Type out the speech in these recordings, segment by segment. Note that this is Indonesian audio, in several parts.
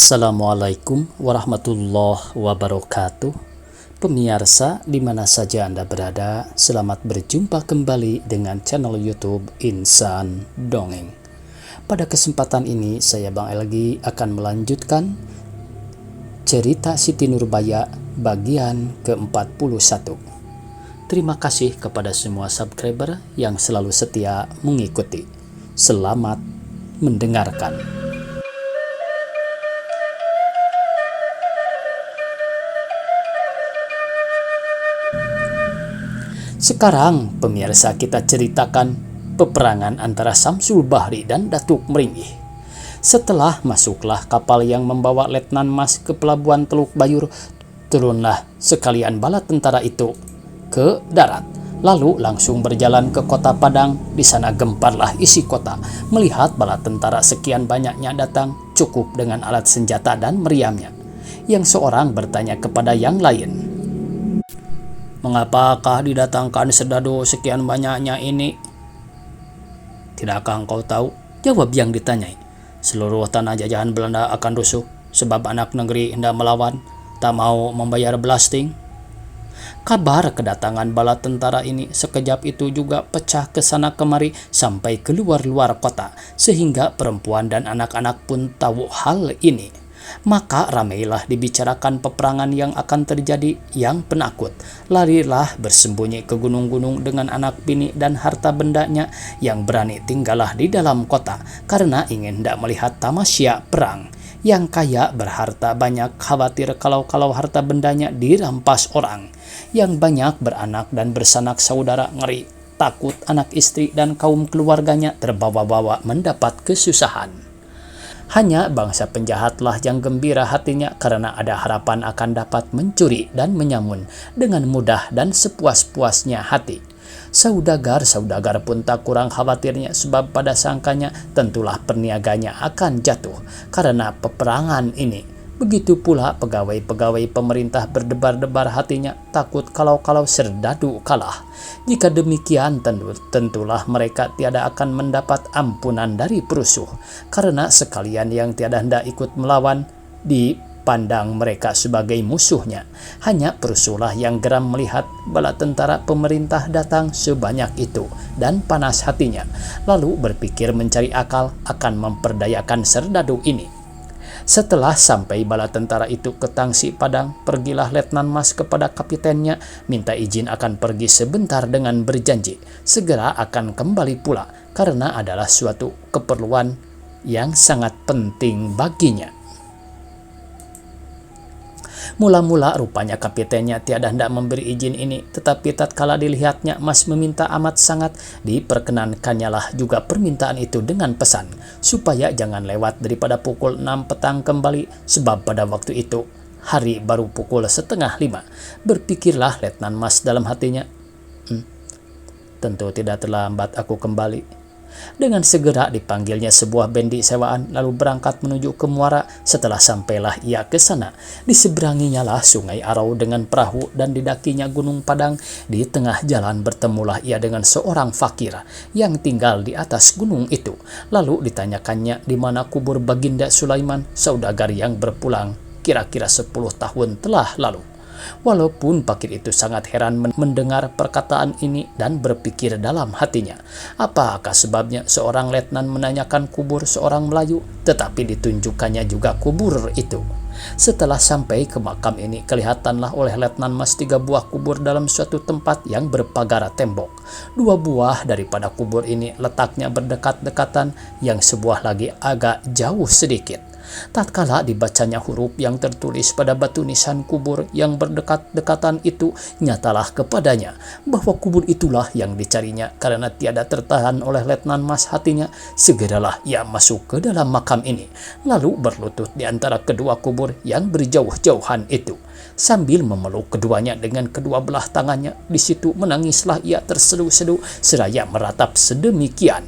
Assalamualaikum warahmatullahi wabarakatuh. Pemirsa di mana saja Anda berada, selamat berjumpa kembali dengan channel YouTube Insan Dongeng. Pada kesempatan ini saya Bang Elgi akan melanjutkan cerita Siti Nurbaya bagian ke-41. Terima kasih kepada semua subscriber yang selalu setia mengikuti. Selamat mendengarkan. Sekarang pemirsa kita ceritakan peperangan antara Samsul Bahri dan Datuk Meringih. Setelah masuklah kapal yang membawa Letnan Mas ke pelabuhan Teluk Bayur, turunlah sekalian bala tentara itu ke darat. Lalu langsung berjalan ke kota Padang. Di sana gemparlah isi kota melihat bala tentara sekian banyaknya datang, cukup dengan alat senjata dan meriamnya. Yang seorang bertanya kepada yang lain, "Mengapakah didatangkan serdadu sekian banyaknya ini?" "Tidakkah engkau tahu?" jawab yang ditanyai. "Seluruh tanah jajahan Belanda akan rusuh sebab anak negeri hendak melawan, tak mau membayar belasting." Kabar kedatangan bala tentara ini sekejap itu juga pecah ke sana kemari sampai keluar luar kota, sehingga perempuan dan anak-anak pun tahu hal ini. Maka ramailah dibicarakan peperangan yang akan terjadi. Yang penakut larilah bersembunyi ke gunung-gunung dengan anak bini dan harta bendanya. Yang berani tinggallah di dalam kota karena ingin hendak melihat tamasya perang. Yang kaya berharta banyak khawatir kalau harta bendanya dirampas orang. Yang banyak beranak dan bersanak saudara ngeri, takut anak istri dan kaum keluarganya terbawa-bawa mendapat kesusahan. Hanya bangsa penjahatlah yang gembira hatinya karena ada harapan akan dapat mencuri dan menyamun dengan mudah dan sepuas-puasnya hati. Saudagar pun tak kurang khawatirnya sebab pada sangkanya tentulah perniaganya akan jatuh karena peperangan ini. Begitu pula pegawai-pegawai pemerintah berdebar-debar hatinya, takut kalau serdadu kalah. Jika demikian tentulah mereka tiada akan mendapat ampunan dari perusuh, karena sekalian yang tiada hendak ikut melawan dipandang mereka sebagai musuhnya. Hanya perusuhlah yang geram melihat bala tentara pemerintah datang sebanyak itu dan panas hatinya, lalu berpikir mencari akal akan memperdayakan serdadu ini. Setelah sampai bala tentara itu ke Tangsi Padang, pergilah Letnan Mas kepada kapitennya, minta izin akan pergi sebentar dengan berjanji segera akan kembali pula karena adalah suatu keperluan yang sangat penting baginya. Mula-mula rupanya kapitennya tiada hendak memberi izin ini, tetapi tatkala dilihatnya Mas meminta amat sangat, diperkenankannya juga permintaan itu dengan pesan supaya jangan lewat daripada pukul 6 petang kembali, sebab pada waktu itu hari baru pukul 4:30. Berpikirlah Letnan Mas dalam hatinya, tentu tidak terlambat aku kembali. Dengan segera dipanggilnya sebuah bendi sewaan lalu berangkat menuju ke Muara. Setelah sampailah ia ke sana, diseberanginya lah Sungai Arau dengan perahu dan didakinya Gunung Padang. Di tengah jalan bertemulah ia dengan seorang fakir yang tinggal di atas gunung itu. Lalu ditanyakannya di mana kubur Baginda Sulaiman, saudagar yang berpulang kira-kira 10 tahun telah lalu. Walaupun fakir itu sangat heran mendengar perkataan ini dan berpikir dalam hatinya, apakah sebabnya seorang letnan menanyakan kubur seorang Melayu, tetapi ditunjukkannya juga kubur itu. Setelah sampai ke makam ini, kelihatanlah oleh Letnan Mas 3 buah kubur dalam suatu tempat yang berpagar tembok. 2 buah daripada kubur ini letaknya berdekat-dekatan, yang sebuah lagi agak jauh sedikit. Tatkala dibacanya huruf yang tertulis pada batu nisan kubur yang berdekat-dekatan itu, nyatalah kepadanya bahwa kubur itulah yang dicarinya. Karena tiada tertahan oleh Letnan Mas hatinya, segeralah ia masuk ke dalam makam ini, lalu berlutut di antara kedua kubur yang berjauh-jauhan itu. Sambil memeluk keduanya dengan kedua belah tangannya, di situ menangislah ia tersedu-sedu seraya meratap sedemikian,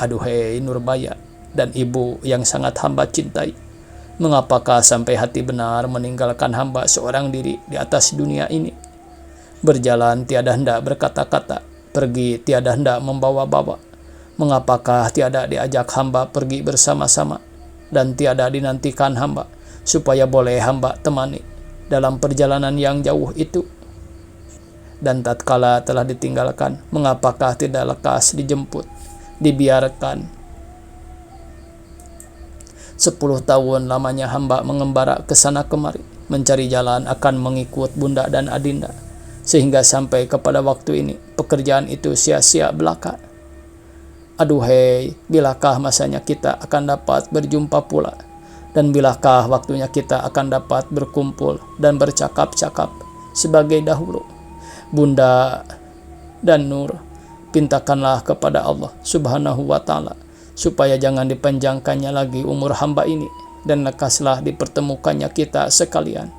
"Aduhai Nurbaya dan ibu yang sangat hamba cintai, mengapakah sampai hati benar meninggalkan hamba seorang diri di atas dunia ini? Berjalan tiada hendak berkata-kata, pergi tiada hendak membawa-bawa. Mengapakah tiada diajak hamba pergi bersama-sama? dan tiada dinantikan hamba, supaya boleh hamba temani dalam perjalanan yang jauh itu. Dan tatkala telah ditinggalkan, mengapakah tidak lekas dijemput, dibiarkan? 10 tahun lamanya hamba mengembara ke sana kemari, mencari jalan akan mengikut bunda dan adinda, sehingga sampai kepada waktu ini pekerjaan itu sia-sia belaka. Aduhai, bilakah masanya kita akan dapat berjumpa pula, dan bilakah waktunya kita akan dapat berkumpul dan bercakap-cakap sebagai dahulu. Bunda dan Nur, pintakanlah kepada Allah Subhanahu wa Ta'ala supaya jangan dipanjangkannya lagi umur hamba ini, dan lekaslah dipertemukannya kita sekalian.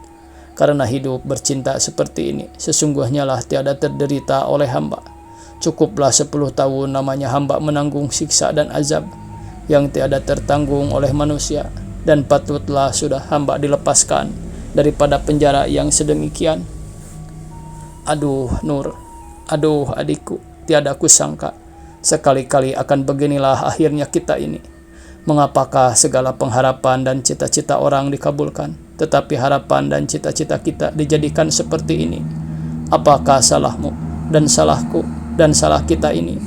Karena hidup bercinta seperti ini sesungguhnya lah tiada terderita oleh hamba. Cukuplah 10 tahun namanya hamba menanggung siksa dan azab yang tiada tertanggung oleh manusia, dan patutlah sudah hamba dilepaskan daripada penjara yang sedemikian. Aduh Nur, aduh adikku, tiada kusangka sekali-kali akan beginilah akhirnya kita ini. Mengapakah segala pengharapan dan cita-cita orang dikabulkan, tetapi harapan dan cita-cita kita dijadikan seperti ini? Apakah salahmu dan salahku dan salah kita ini,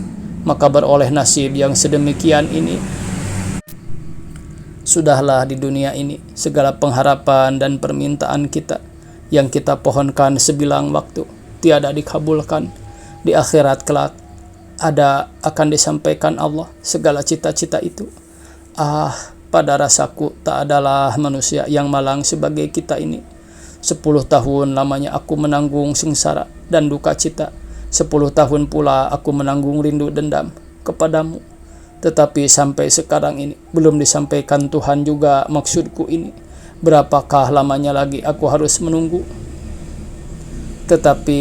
maka beroleh nasib yang sedemikian ini? Sudahlah di dunia ini segala pengharapan dan permintaan kita yang kita pohonkan sebilang waktu tiada dikabulkan. Di akhirat kelak akan disampaikan Allah segala cita-cita itu. Pada rasaku tak adalah manusia yang malang sebagai kita ini. 10 tahun lamanya aku menanggung sengsara dan duka cita. 10 tahun pula aku menanggung rindu dendam kepadamu. Tetapi sampai sekarang ini belum disampaikan Tuhan juga maksudku ini. Berapakah lamanya lagi aku harus menunggu? Tetapi,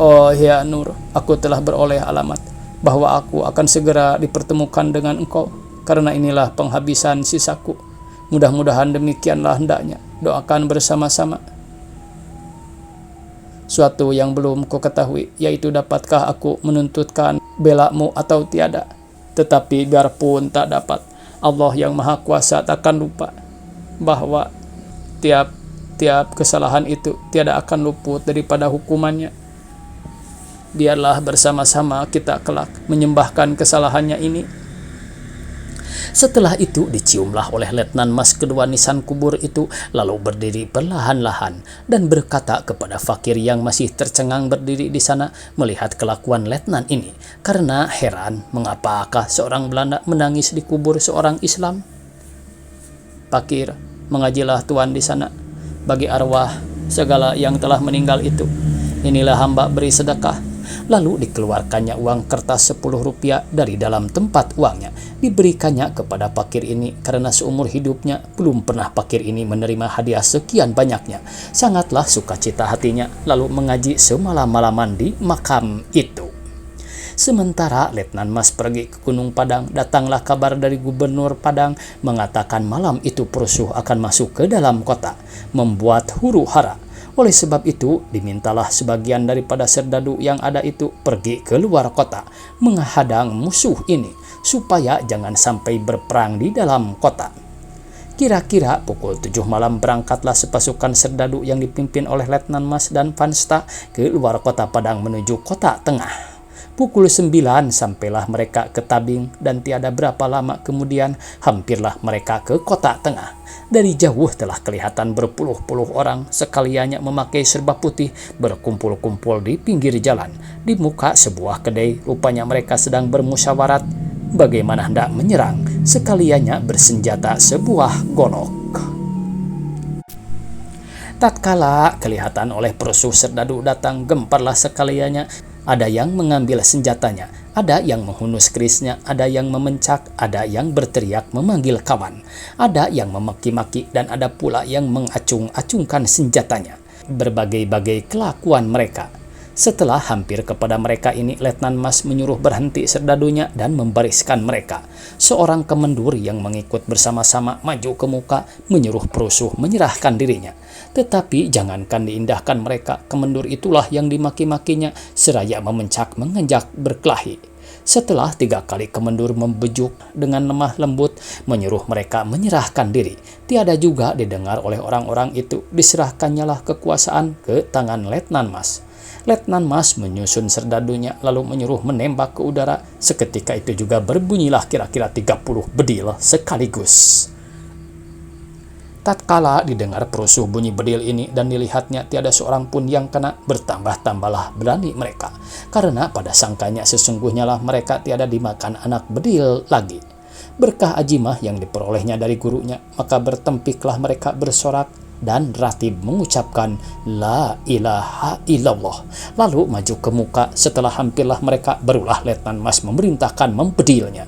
oh ya Nur, aku telah beroleh alamat bahwa aku akan segera dipertemukan dengan engkau. Karena inilah penghabisan sisaku. Mudah-mudahan demikianlah hendaknya. Doakan bersama-sama. Suatu yang belum ku ketahui, yaitu dapatkah aku menuntutkan belamu atau tiada. Tetapi biarpun tak dapat, Allah yang Maha Kuasa takkan lupa bahwa tiap kesalahan itu tiada akan luput daripada hukumannya. Biarlah bersama-sama kita kelak menyembahkan kesalahannya ini. Setelah itu diciumlah oleh Letnan Mas kedua nisan kubur itu, lalu berdiri perlahan-lahan dan berkata kepada fakir yang masih tercengang berdiri di sana melihat kelakuan Letnan ini, karena heran mengapakah seorang Belanda menangis di kubur seorang Islam. Fakir, mengajilah Tuan di sana bagi arwah segala yang telah meninggal itu. Inilah hamba beri sedekah. Lalu dikeluarkannya uang kertas 10 rupiah dari dalam tempat uangnya, diberikannya kepada fakir ini, karena seumur hidupnya belum pernah fakir ini menerima hadiah sekian banyaknya. Sangatlah sukacita hatinya, lalu mengaji semalam-malaman di makam itu. Sementara Letnan Mas pergi ke Gunung Padang, datanglah kabar dari Gubernur Padang mengatakan malam itu Prusuh akan masuk ke dalam kota, membuat huru-hara. Oleh sebab itu, dimintalah sebagian daripada serdadu yang ada itu pergi ke luar kota, menghadang musuh ini, supaya jangan sampai berperang di dalam kota. Kira-kira pukul 7 malam berangkatlah sepasukan serdadu yang dipimpin oleh Letnan Mas dan Pansta ke luar kota Padang menuju kota tengah. Pukul 9 sampailah mereka ke Tabing, dan tiada berapa lama kemudian hampirlah mereka ke kota tengah. Dari jauh telah kelihatan berpuluh-puluh orang sekaliannya memakai serba putih berkumpul-kumpul di pinggir jalan. Di muka sebuah kedai rupanya mereka sedang bermusyawarat bagaimana hendak menyerang, sekaliannya bersenjata sebuah golok. Tatkala kelihatan oleh Prusuh serdadu datang, gemparlah sekaliannya. Ada yang mengambil senjatanya, ada yang menghunus kerisnya, ada yang memencak, ada yang berteriak memanggil kawan, ada yang memaki-maki, dan ada pula yang mengacung-acungkan senjatanya. Berbagai-bagai kelakuan mereka. Setelah hampir kepada mereka ini, Letnan Mas menyuruh berhenti serdadunya dan membariskan mereka. Seorang kemendur yang mengikut bersama-sama maju ke muka, menyuruh Prusuh menyerahkan dirinya. Tetapi jangankan diindahkan mereka, kemendur itulah yang dimaki-makinya seraya memencak mengenjak berkelahi. Setelah 3 kali kemendur membejuk dengan lemah lembut, menyuruh mereka menyerahkan diri. Tiada juga didengar oleh orang-orang itu. Diserahkannyalah kekuasaan ke tangan Letnan Mas. Letnan Mas menyusun serdadunya lalu menyuruh menembak ke udara. Seketika itu juga berbunyilah kira-kira 30 bedil sekaligus. Tatkala didengar perusuh bunyi bedil ini dan dilihatnya tiada seorang pun yang kena, bertambah-tambahlah berani mereka. Karena pada sangkanya sesungguhnya lah mereka tiada dimakan anak bedil lagi. Berkah ajimah yang diperolehnya dari gurunya, maka bertempiklah mereka bersorak dan ratib mengucapkan La ilaha illallah. Lalu maju ke muka. Setelah hampirlah mereka, barulah Letnan Mas memerintahkan membedilnya.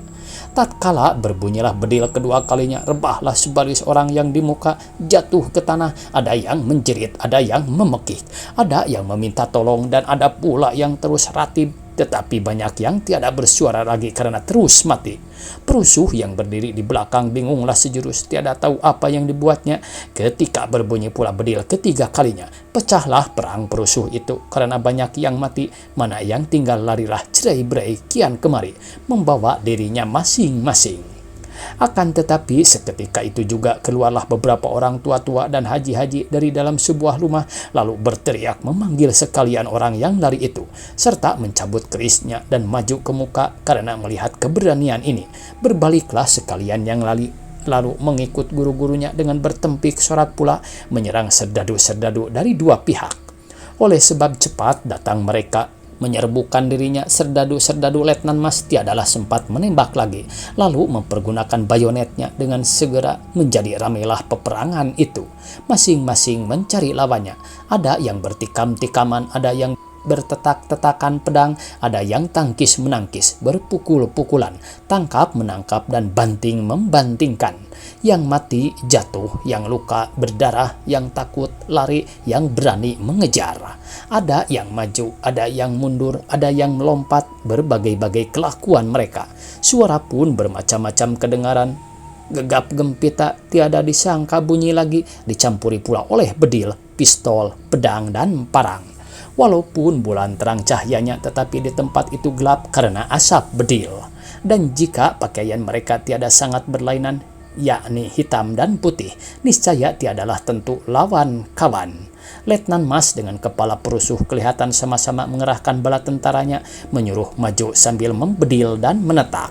Tatkala berbunyilah bedil kedua kalinya, rebahlah sebaris orang yang di muka, jatuh ke tanah. Ada yang menjerit, ada yang memekik, ada yang meminta tolong, dan ada pula yang terus ratib. Tetapi banyak yang tiada bersuara lagi karena terus mati. Perusuh yang berdiri di belakang bingunglah sejurus, tiada tahu apa yang dibuatnya. Ketika berbunyi pula bedil ketiga kalinya, pecahlah perang perusuh itu. Karena banyak yang mati, mana yang tinggal larilah cerai-berai kian kemari, membawa dirinya masing-masing. Akan tetapi seketika itu juga keluarlah beberapa orang tua-tua dan haji-haji dari dalam sebuah rumah, lalu berteriak memanggil sekalian orang yang lari itu, serta mencabut kerisnya dan maju ke muka. Karena melihat keberanian ini, berbaliklah sekalian yang lalu mengikut guru-gurunya dengan bertempik sorak pula menyerang serdadu-serdadu dari dua pihak. Oleh sebab cepat datang mereka menyerbukan dirinya, serdadu-serdadu Letnan Mas tiadalah sempat menembak lagi, lalu mempergunakan bayonetnya dengan segera. Menjadi ramailah peperangan itu, masing-masing mencari lawannya. Ada yang bertikam-tikaman, ada yang bertetak-tetakan pedang, ada yang tangkis-menangkis, berpukul-pukulan, tangkap-menangkap, dan banting-membantingkan. Yang mati jatuh, yang luka berdarah, yang takut lari, yang berani mengejar. Ada yang maju, ada yang mundur, ada yang melompat, berbagai-bagai kelakuan mereka. Suara pun bermacam-macam kedengaran. Gegap gempita tiada disangka bunyi lagi, dicampuri pula oleh bedil, pistol, pedang, dan parang. Walaupun bulan terang cahayanya, tetapi di tempat itu gelap karena asap bedil. Dan jika pakaian mereka tiada sangat berlainan, yakni hitam dan putih, niscaya tiadalah tentu lawan kawan. Letnan Mas dengan kepala perusuh kelihatan sama-sama mengerahkan bala tentaranya, menyuruh maju sambil membedil dan menetak.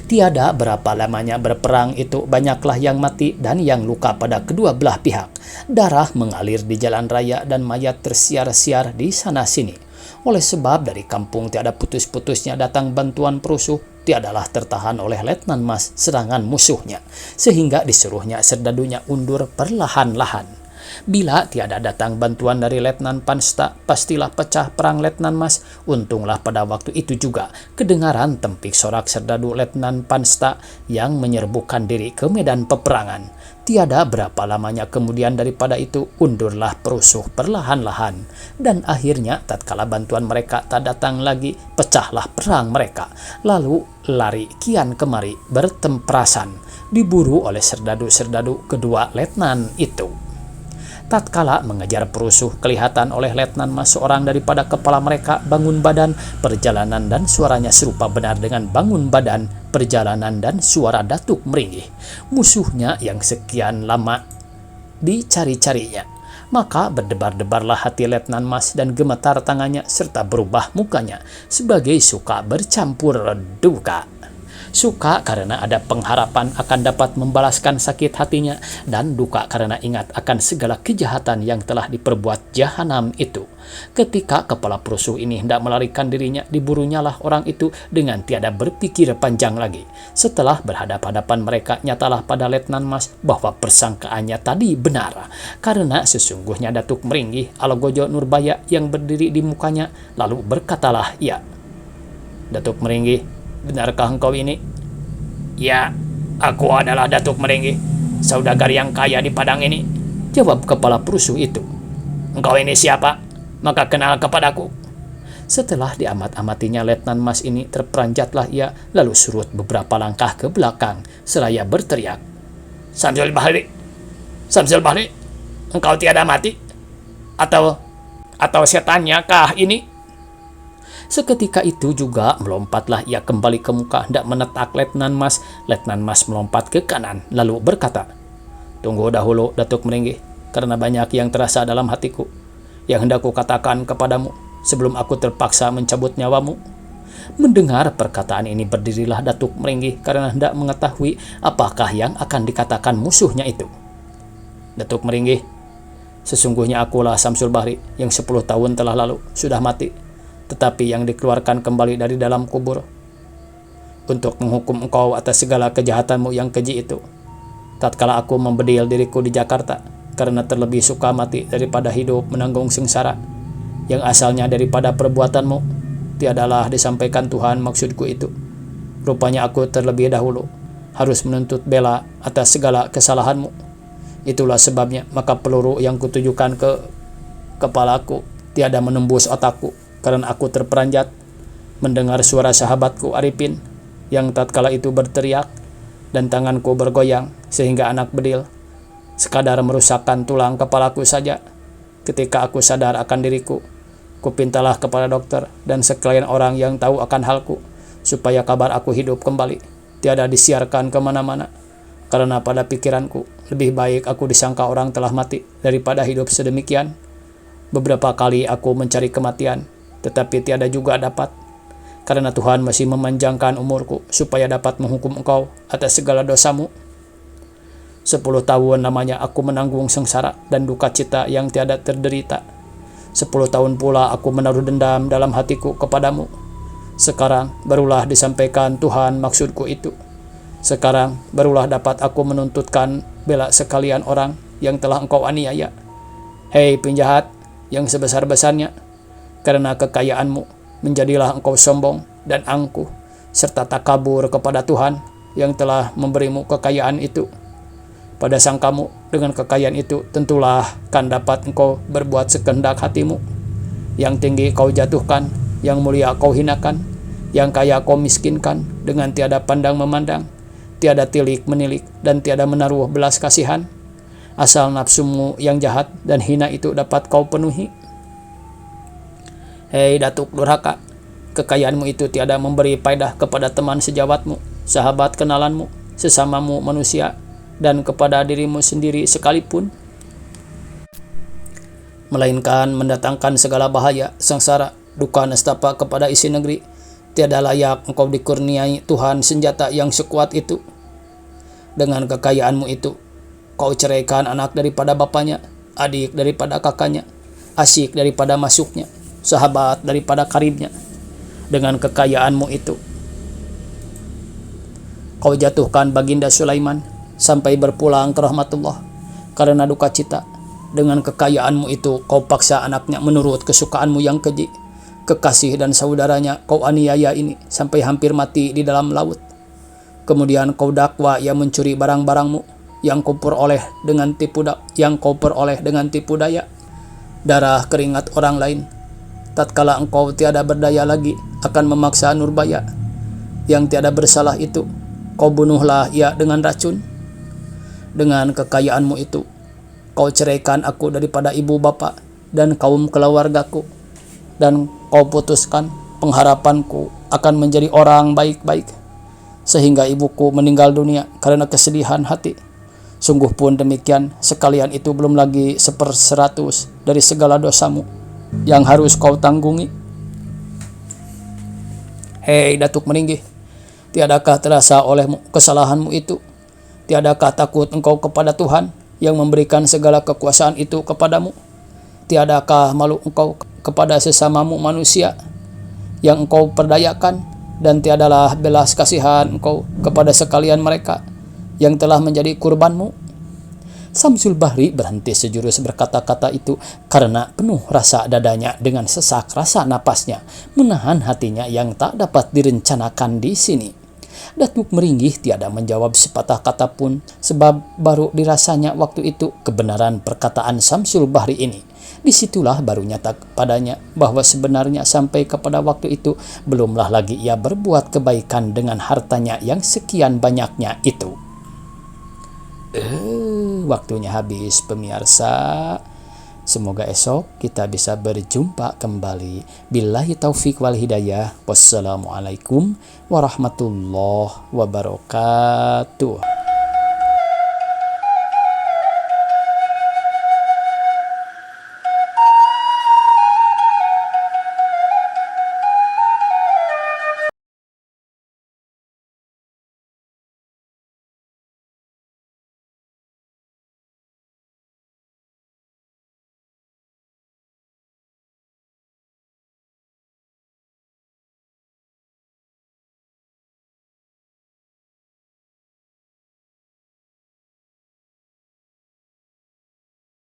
Tiada berapa lamanya berperang itu, banyaklah yang mati dan yang luka pada kedua belah pihak. Darah mengalir di jalan raya dan mayat tersiar-siar di sana-sini. Oleh sebab dari kampung tiada putus-putusnya datang bantuan perusuh, tiadalah tertahan oleh Letnan Mas serangan musuhnya, sehingga disuruhnya serdadunya undur perlahan-lahan. Bila tiada datang bantuan dari Letnan Pansta, pastilah pecah perang Letnan Mas. Untunglah pada waktu itu juga kedengaran tempik sorak serdadu Letnan Pansta yang menyerbukan diri ke medan peperangan. Tiada berapa lamanya kemudian daripada itu, undurlah perusuh perlahan-lahan. Dan akhirnya tatkala bantuan mereka tak datang lagi, pecahlah perang mereka. Lalu lari kian kemari bertemperasan, diburu oleh serdadu-serdadu kedua letnan itu. Tatkala mengejar perusuh, kelihatan oleh Letnan Mas seorang daripada kepala mereka bangun badan perjalanan, dan suaranya serupa benar dengan bangun badan perjalanan dan suara datuk meringih musuhnya yang sekian lama dicari-carinya. Maka berdebar-debarlah hati Letnan Mas dan gemetar tangannya serta berubah mukanya sebagai suka bercampur duka. Suka karena ada pengharapan akan dapat membalaskan sakit hatinya, dan duka karena ingat akan segala kejahatan yang telah diperbuat jahanam itu. Ketika kepala perusuh ini hendak melarikan dirinya, diburunyalah orang itu dengan tiada berpikir panjang lagi. Setelah berhadap-hadapan mereka, nyatalah pada Letnan Mas bahwa persangkaannya tadi benar, karena sesungguhnya Datuk Meringgi Alogojo Nurbaya yang berdiri di mukanya. Lalu berkatalah ia, "Datuk Meringgi, benarkah engkau ini?" "Ya, aku adalah Datuk Meringgi, saudagar yang kaya di Padang ini," jawab kepala perusuh itu. "Engkau ini siapa? Maka kenal kepadaku." Setelah diamat-amatinya Letnan Mas ini, terperanjatlah ia, lalu surut beberapa langkah ke belakang seraya berteriak, Samsul Bahri, Samsul Bahri, engkau tiada mati? Atau setannya kah ini?" Seketika itu juga melompatlah ia kembali ke muka hendak menetak Letnan Mas. Letnan Mas melompat ke kanan lalu berkata, "Tunggu dahulu, Datuk Meringgi, karena banyak yang terasa dalam hatiku yang hendak kukatakan kepadamu sebelum aku terpaksa mencabut nyawamu." Mendengar perkataan ini berdirilah Datuk Meringgi karena hendak mengetahui apakah yang akan dikatakan musuhnya itu. "Datuk Meringgi, sesungguhnya akulah Samsul Bahri yang 10 tahun telah lalu sudah mati, tetapi yang dikeluarkan kembali dari dalam kubur untuk menghukum engkau atas segala kejahatanmu yang keji itu. Tatkala aku membedil diriku di Jakarta karena terlebih suka mati daripada hidup menanggung sengsara yang asalnya daripada perbuatanmu, tiadalah disampaikan Tuhan maksudku itu. Rupanya aku terlebih dahulu harus menuntut bela atas segala kesalahanmu. Itulah sebabnya maka peluru yang kutujukan ke kepalaku tiada menembus otakku, karena aku terperanjat mendengar suara sahabatku Arifin yang tatkala itu berteriak, dan tanganku bergoyang sehingga anak bedil sekadar merusakkan tulang kepalaku saja. Ketika aku sadar akan diriku, kupintalah kepada dokter dan sekalian orang yang tahu akan halku, supaya kabar aku hidup kembali tiada disiarkan kemana-mana, karena pada pikiranku lebih baik aku disangka orang telah mati daripada hidup sedemikian. Beberapa kali aku mencari kematian, tetapi tiada juga dapat, karena Tuhan masih memanjangkan umurku supaya dapat menghukum engkau atas segala dosamu. 10 tahun lamanya aku menanggung sengsara dan duka cita yang tiada terderita. 10 tahun pula aku menaruh dendam dalam hatiku kepadamu. Sekarang barulah disampaikan Tuhan maksudku itu. Sekarang barulah dapat aku menuntutkan bela sekalian orang yang telah engkau aniaya. Hei penjahat yang sebesar-besarnya, karena kekayaanmu menjadilah engkau sombong dan angkuh serta takabur kepada Tuhan yang telah memberimu kekayaan itu. Pada sangkamu dengan kekayaan itu tentulah kan dapat engkau berbuat sekehendak hatimu. Yang tinggi kau jatuhkan, yang mulia kau hinakan, yang kaya kau miskinkan dengan tiada pandang memandang, tiada tilik menilik dan tiada menaruh belas kasihan. Asal nafsumu yang jahat dan hina itu dapat kau penuhi. Hei Datuk Durhaka, kekayaanmu itu tiada memberi faedah kepada teman sejawatmu, sahabat kenalanmu, sesamamu manusia, dan kepada dirimu sendiri sekalipun, melainkan mendatangkan segala bahaya, sengsara, duka nestapa kepada isi negeri. Tiada layak engkau dikurniai Tuhan senjata yang sekuat itu. Dengan kekayaanmu itu, kau ceraikan anak daripada bapaknya, adik daripada kakaknya, asyik daripada masuknya, sahabat daripada karibnya. Dengan kekayaanmu itu, kau jatuhkan Baginda Sulaiman sampai berpulang ke rahmatullah karena duka cita. Dengan kekayaanmu itu, kau paksa anaknya menurut kesukaanmu yang keji. Kekasih dan saudaranya kau aniaya ini sampai hampir mati di dalam laut. Kemudian kau dakwa ia mencuri barang-barangmu yang kau peroleh dengan tipu daya. Darah keringat orang lain. Tatkala engkau tiada berdaya lagi akan memaksa Nurbaya yang tiada bersalah itu, kau bunuhlah ia dengan racun. Dengan kekayaanmu itu, kau ceraikan aku daripada ibu bapa dan kaum keluargaku, dan kau putuskan pengharapanku akan menjadi orang baik-baik, sehingga ibuku meninggal dunia karena kesedihan hati. Sungguh pun demikian, sekalian itu belum lagi 1/100 dari segala dosamu yang harus kau tanggungi. Hei Datuk Meringgi, tiadakah terasa olehmu kesalahanmu itu? Tiadakah takut engkau kepada Tuhan yang memberikan segala kekuasaan itu kepadamu? Tiadakah malu engkau kepada sesamamu manusia yang engkau perdayakan? Dan tiadalah belas kasihan engkau kepada sekalian mereka yang telah menjadi kurbanmu? Samsul Bahri berhenti sejurus berkata-kata itu karena penuh rasa dadanya dengan sesak rasa napasnya menahan hatinya yang tak dapat direncanakan di sini. Datuk Meringgi tiada menjawab sepatah kata pun, sebab baru dirasanya waktu itu kebenaran perkataan Samsul Bahri ini. Disitulah baru nyata padanya bahwa sebenarnya sampai kepada waktu itu belumlah lagi ia berbuat kebaikan dengan hartanya yang sekian banyaknya itu. Waktunya habis pemirsa. Semoga esok kita bisa berjumpa kembali. Billahi taufik wal hidayah. Wassalamualaikum warahmatullahi wabarakatuh.